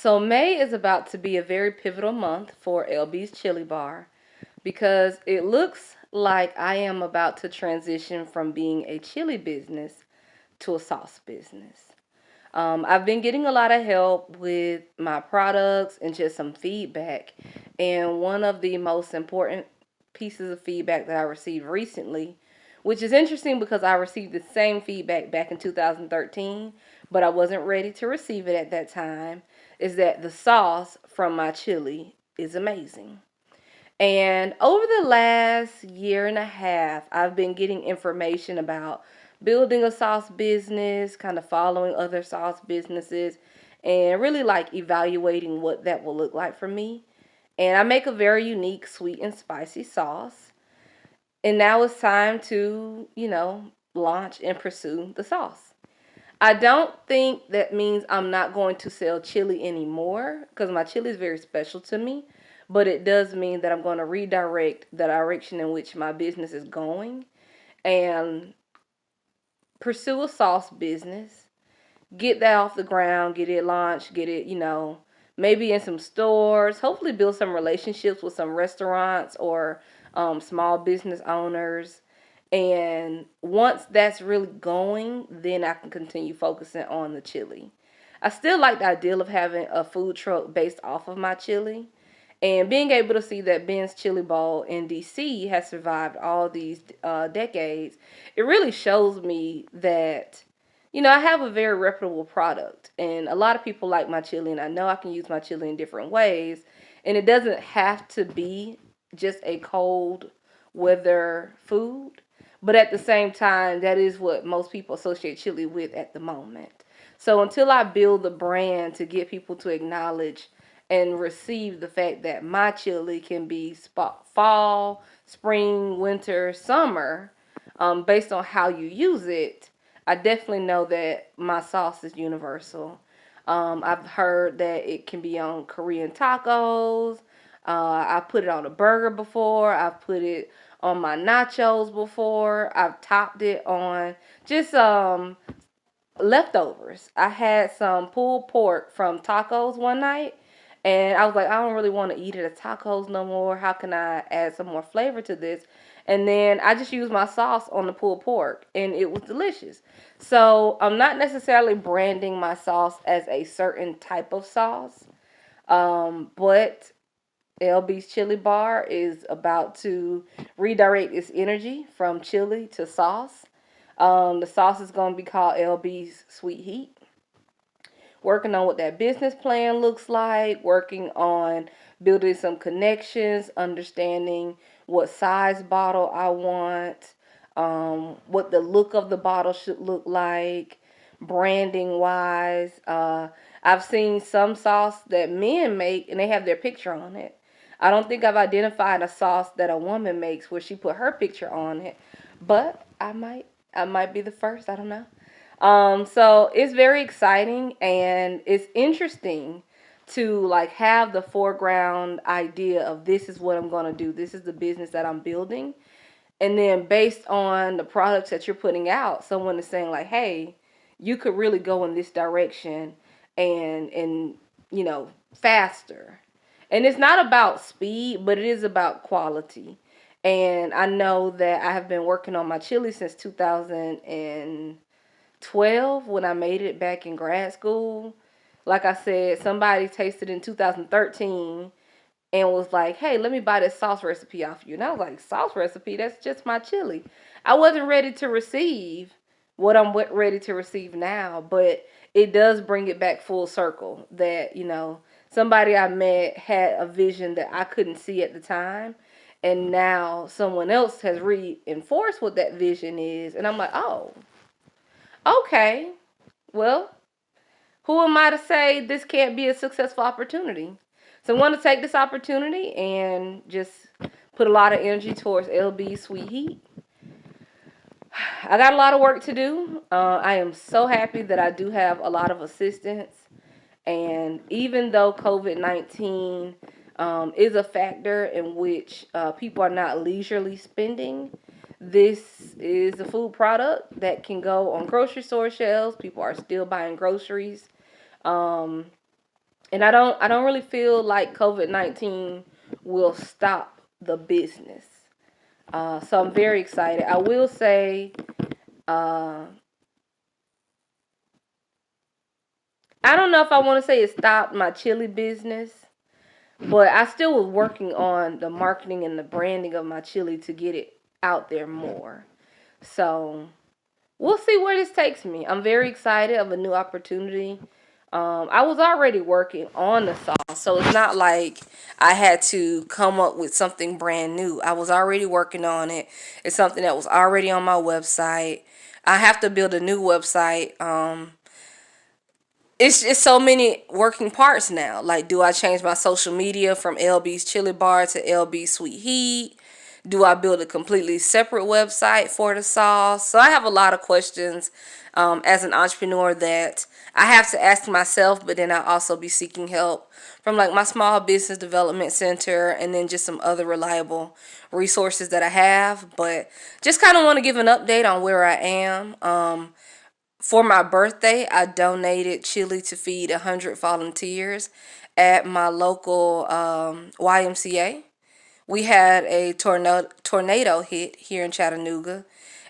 So May is about to be a very pivotal month for LB's Chili Bar because it looks like I am about to transition from being a chili business to a sauce business. I've been getting a lot of help with my products and just some feedback. And one of the most important pieces of feedback that I received recently, which is interesting because I received the same feedback back in 2013, but I wasn't ready to receive it at that time, is that the sauce from my chili is amazing. And over the last year and a half, I've been getting information about building a sauce business, kind of following other sauce businesses, and really like evaluating what that will look like for me. And I make a very unique sweet and spicy sauce. And now it's time to, launch and pursue the sauce. I don't think that means I'm not going to sell chili anymore because my chili is very special to me. But it does mean that I'm going to redirect the direction in which my business is going and pursue a sauce business, get that off the ground, get it launched, get it, maybe in some stores, hopefully build some relationships with some restaurants or small business owners. And once that's really going, then I can continue focusing on the chili. I still like the ideal of having a food truck based off of my chili. And being able to see that Ben's Chili Bowl in DC has survived all these decades, it really shows me that, I have a very reputable product. And a lot of people like my chili, and I know I can use my chili in different ways. And it doesn't have to be just a cold weather food. But at the same time, that is what most people associate chili with at the moment. So until I build the brand to get people to acknowledge and receive the fact that my chili can be fall, spring, winter, summer, based on how you use it, I definitely know that my sauce is universal. I've heard that it can be on Korean tacos. I put it on a burger before. I've put it on my nachos before. I've topped it on just leftovers. I had some pulled pork from tacos one night, and I was like, I don't really want to eat it as tacos no more. How can I add some more flavor to this? And then I just used my sauce on the pulled pork, and it was delicious. So I'm not necessarily branding my sauce as a certain type of sauce, but LB's Chili Bar is about to redirect its energy from chili to sauce. The sauce is going to be called LB's Sweet Heat. Working on what that business plan looks like, working on building some connections, understanding what size bottle I want, what the look of the bottle should look like, branding wise. I've seen some sauce that men make and they have their picture on it. I don't think I've identified a sauce that a woman makes where she put her picture on it, but I might be the first. I don't know. So it's very exciting and it's interesting to like have the foreground idea of this is what I'm going to do. This is the business that I'm building. And then based on the products that you're putting out, someone is saying like, "Hey, you could really go in this direction and faster." And it's not about speed, but it is about quality. And I know that I have been working on my chili since 2012 when I made it back in grad school. Like I said, somebody tasted it in 2013 and was like, "Hey, let me buy this sauce recipe off you." And I was like, "Sauce recipe? That's just my chili." I wasn't ready to receive what I'm ready to receive now, but it does bring it back full circle that, somebody I met had a vision that I couldn't see at the time. And now someone else has reinforced what that vision is. And I'm like, oh, okay. Well, who am I to say this can't be a successful opportunity? So I want to take this opportunity and just put a lot of energy towards LB Sweet Heat. I got a lot of work to do. I am so happy that I do have a lot of assistance. And even though COVID 19 is a factor in which people are not leisurely spending, this is a food product that can go on grocery store shelves. People are still buying groceries. Um, And I don't really feel like COVID-19 will stop the business. So I'm very excited. I will say, uh, I don't know if I want to say it stopped my chili business, but I still was working on the marketing and the branding of my chili to get it out there more. So we'll see where this takes me. I'm very excited of a new opportunity. I was already working on the sauce, so it's not like I had to come up with something brand new. I was already working on it. It's something that was already on my website. I have to build a new website. It's just so many working parts now. Like, do I change my social media from LB's Chili Bar to LB's Sweet Heat? Do I build a completely separate website for the sauce? So I have a lot of questions as an entrepreneur that I have to ask myself, but then I also be seeking help from like my small business development center and then just some other reliable resources that I have. But just kind of want to give an update on where I am. For my birthday, I donated chili to feed 100 volunteers at my local YMCA. We had a tornado hit here in Chattanooga.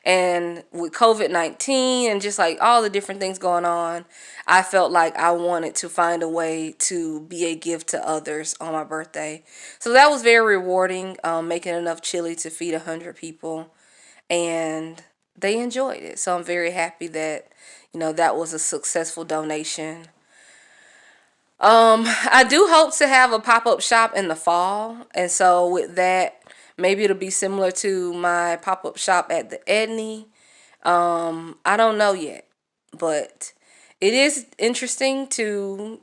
And with COVID-19 and just like all the different things going on, I felt like I wanted to find a way to be a gift to others on my birthday. So that was very rewarding, making enough chili to feed 100 people. And they enjoyed it. So I'm very happy that, that was a successful donation. I do hope to have a pop-up shop in the fall. And so with that, maybe it'll be similar to my pop-up shop at the Edney. I don't know yet, but it is interesting to,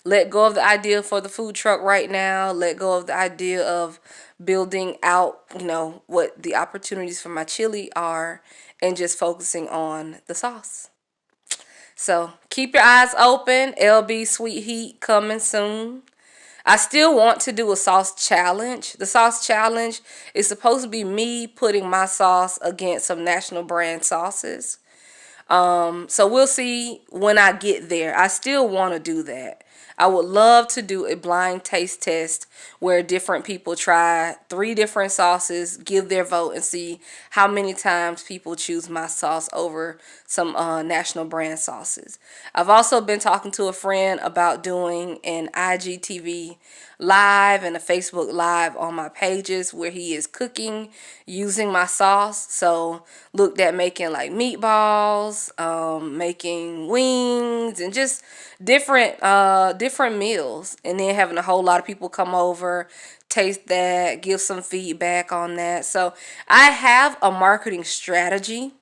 let go of the idea for the food truck right now, let go of the idea of building out, what the opportunities for my chili are, and just focusing on the sauce. So keep your eyes open. LB Sweet Heat coming soon. I still want to do a sauce challenge. The sauce challenge is supposed to be me putting my sauce against some national brand sauces. So we'll see when I get there. I still want to do that. I would love to do a blind taste test where different people try 3 different sauces, give their vote, and see how many times people choose my sauce over some national brand sauces. I've also been talking to a friend about doing an IGTV live and a Facebook live on my pages where he is cooking using my sauce. So looked at making like meatballs, making wings, and just different meals, and then having a whole lot of people come over, taste that, give some feedback on that. So I have a marketing strategy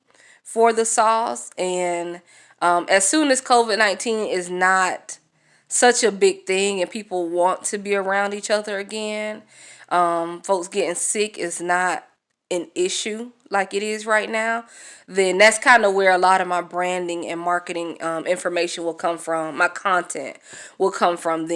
for the sauce, and as soon as COVID-19 is not such a big thing and people want to be around each other again, folks getting sick is not an issue like it is right now, then that's kind of where a lot of my branding and marketing information will come from. My content will come from then.